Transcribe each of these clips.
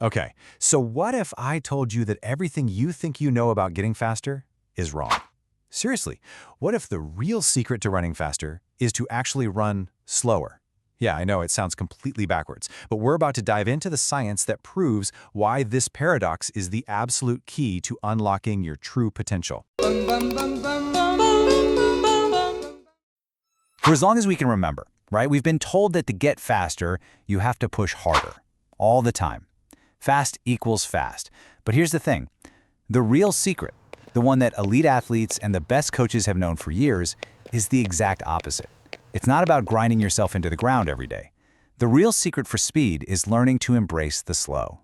Okay, so what if I told you that everything you think you know about getting faster is wrong? Seriously, what if the real secret to running faster is to actually run slower? Yeah, I know it sounds completely backwards, but we're about to dive into the science that proves why this paradox is the absolute key to unlocking your true potential. For as long as we can remember, right, we've been told that to get faster, you have to push harder, all the time. Fast equals fast. But here's the thing. The real secret, the one that elite athletes and the best coaches have known for years, is the exact opposite. It's not about grinding yourself into the ground every day. The real secret for speed is learning to embrace the slow.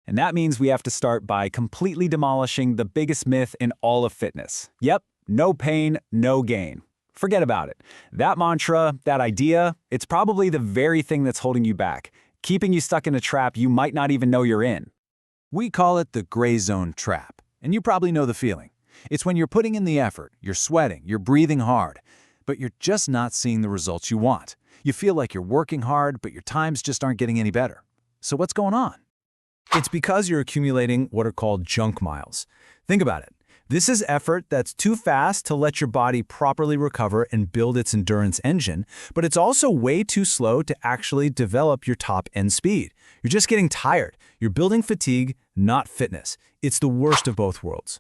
And that means we have to start by completely demolishing the biggest myth in all of fitness. Yep, no pain, no gain. Forget about it. That mantra, that idea, it's probably the very thing that's holding you back, keeping you stuck in a trap you might not even know you're in. We call it the gray zone trap, and you probably know the feeling. It's when you're putting in the effort, you're sweating, you're breathing hard, but you're just not seeing the results you want. You feel like you're working hard, but your times just aren't getting any better. So what's going on? It's because you're accumulating what are called junk miles. Think about it. This is effort that's too fast to let your body properly recover and build its endurance engine, but it's also way too slow to actually develop your top-end speed. You're just getting tired. You're building fatigue, not fitness. It's the worst of both worlds.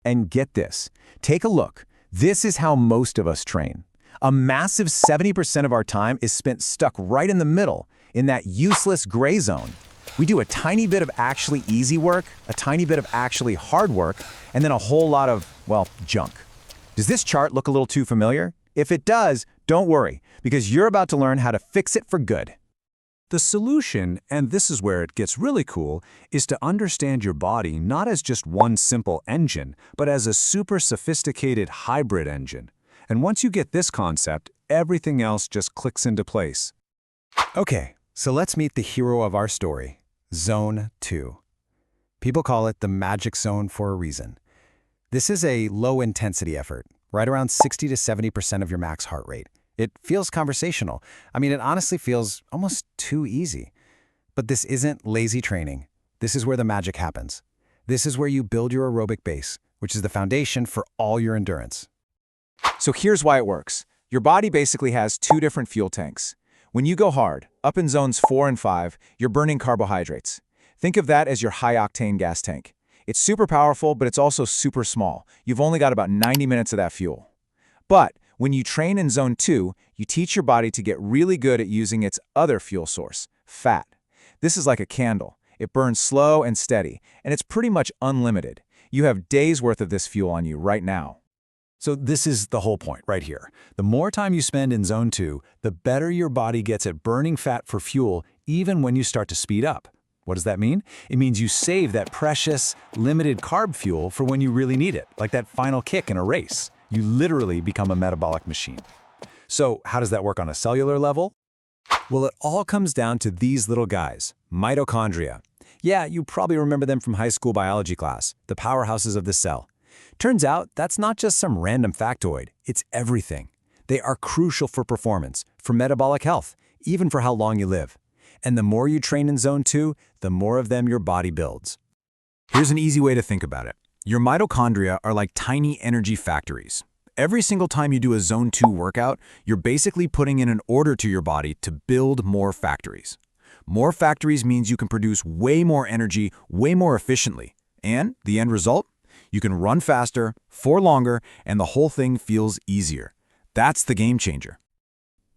And get this. Take a look. This is how most of us train. A massive 70% of our time is spent stuck right in the middle, in that useless gray zone. We do a tiny bit of actually easy work, a tiny bit of actually hard work, and then a whole lot of, well, junk. Does this chart look a little too familiar? If it does, don't worry, because you're about to learn how to fix it for good. The solution, and this is where it gets really cool, is to understand your body not as just one simple engine, but as a super sophisticated hybrid engine. And once you get this concept, everything else just clicks into place. Okay, so let's meet the hero of our story, Zone 2. People call it the magic zone for a reason. This is a low-intensity effort, right around 60 to 70% of your max heart rate. It feels conversational. I mean, it honestly feels almost too easy. But this isn't lazy training. This is where the magic happens. This is where you build your aerobic base, which is the foundation for all your endurance. So here's why it works. Your body basically has two different fuel tanks. When you go hard, up in zones 4 and 5, you're burning carbohydrates. Think of that as your high-octane gas tank. It's super powerful, but it's also super small. You've only got about 90 minutes of that fuel. But when you train in zone 2, you teach your body to get really good at using its other fuel source, fat. This is like a candle. It burns slow and steady, and it's pretty much unlimited. You have days' worth of this fuel on you right now. So this is the whole point right here. The more time you spend in zone 2, the better your body gets at burning fat for fuel, even when you start to speed up. What does that mean? It means you save that precious, limited carb fuel for when you really need it, like that final kick in a race. You literally become a metabolic machine. So how does that work on a cellular level? Well, it all comes down to these little guys, mitochondria. Yeah, you probably remember them from high school biology class, the powerhouses of the cell. Turns out that's not just some random factoid, it's everything. They are crucial for performance, for metabolic health, even for how long you live. And the more you train in zone 2, the more of them your body builds. Here's an easy way to think about it. Your mitochondria are like tiny energy factories. Every single time you do a zone 2 workout, you're basically putting in an order to your body to build more factories. More factories means you can produce way more energy, way more efficiently. And the end result? You can run faster, for longer, and the whole thing feels easier. That's the game changer.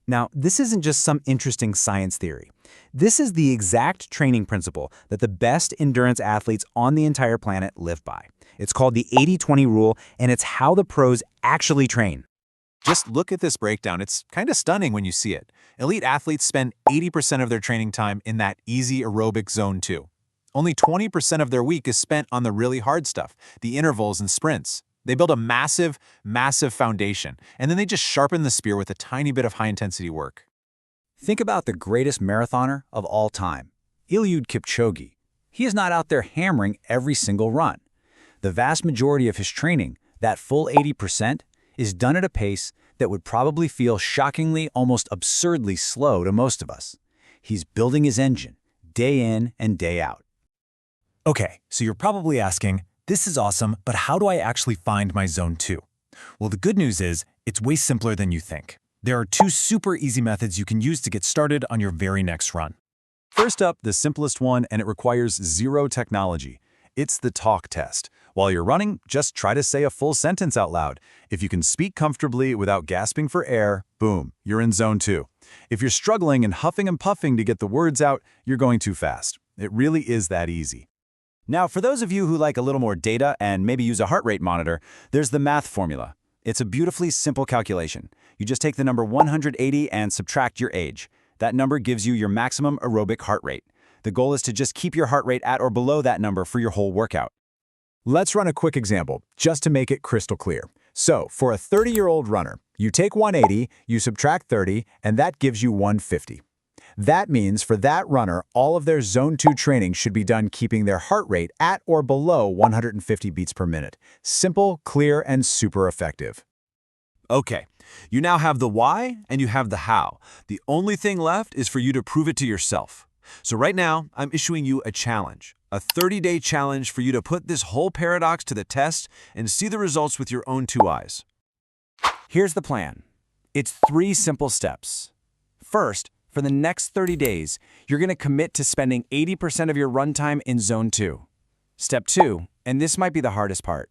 Now, this isn't just some interesting science theory. This is the exact training principle that the best endurance athletes on the entire planet live by. It's called the 80-20 rule, and it's how the pros actually train. Just look at this breakdown. It's kind of stunning when you see it. Elite athletes spend 80% of their training time in that easy aerobic zone 2. Only 20% of their week is spent on the really hard stuff, the intervals and sprints. They build a massive, massive foundation, and then they just sharpen the spear with a tiny bit of high-intensity work. Think about the greatest marathoner of all time, Eliud Kipchoge. He is not out there hammering every single run. The vast majority of his training, that full 80%, is done at a pace that would probably feel shockingly, almost absurdly slow to most of us. He's building his engine, day in and day out. Okay, so you're probably asking, this is awesome, but how do I actually find my zone 2? Well, the good news is, it's way simpler than you think. There are 2 super easy methods you can use to get started on your very next run. First up, the simplest one, and it requires zero technology. It's the talk test. While you're running, just try to say a full sentence out loud. If you can speak comfortably without gasping for air, boom, you're in zone 2. If you're struggling and huffing and puffing to get the words out, you're going too fast. It really is that easy. Now, for those of you who like a little more data and maybe use a heart rate monitor, there's the MAF formula. It's a beautifully simple calculation. You just take the number 180 and subtract your age. That number gives you your maximum aerobic heart rate. The goal is to just keep your heart rate at or below that number for your whole workout. Let's run a quick example, just to make it crystal clear. So, for a 30-year-old runner, you take 180, you subtract 30, and that gives you 150. That means for that runner, all of their Zone 2 training should be done keeping their heart rate at or below 150 beats per minute. Simple, clear, and super effective. Okay, you now have the why and you have the how. The only thing left is for you to prove it to yourself. So right now, I'm issuing you a challenge, a 30-day challenge for you to put this whole paradox to the test and see the results with your own 2 eyes. Here's the plan. It's 3 simple steps. First, for the next 30 days, you're going to commit to spending 80% of your run time in Zone 2. Step 2, and this might be the hardest part,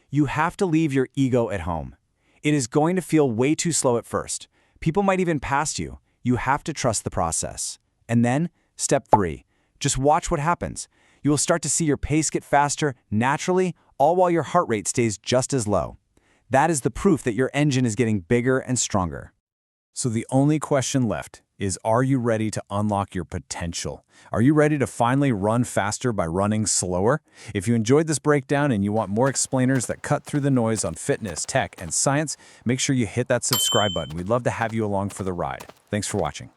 you have to leave your ego at home. It is going to feel way too slow at first. People might even pass you. You have to trust the process. And then, step 3, just watch what happens. You will start to see your pace get faster naturally, all while your heart rate stays just as low. That is the proof that your engine is getting bigger and stronger. So the only question left is, are you ready to unlock your potential? Are you ready to finally run faster by running slower? If you enjoyed this breakdown and you want more explainers that cut through the noise on fitness, tech, and science, make sure you hit that subscribe button. We'd love to have you along for the ride. Thanks for watching.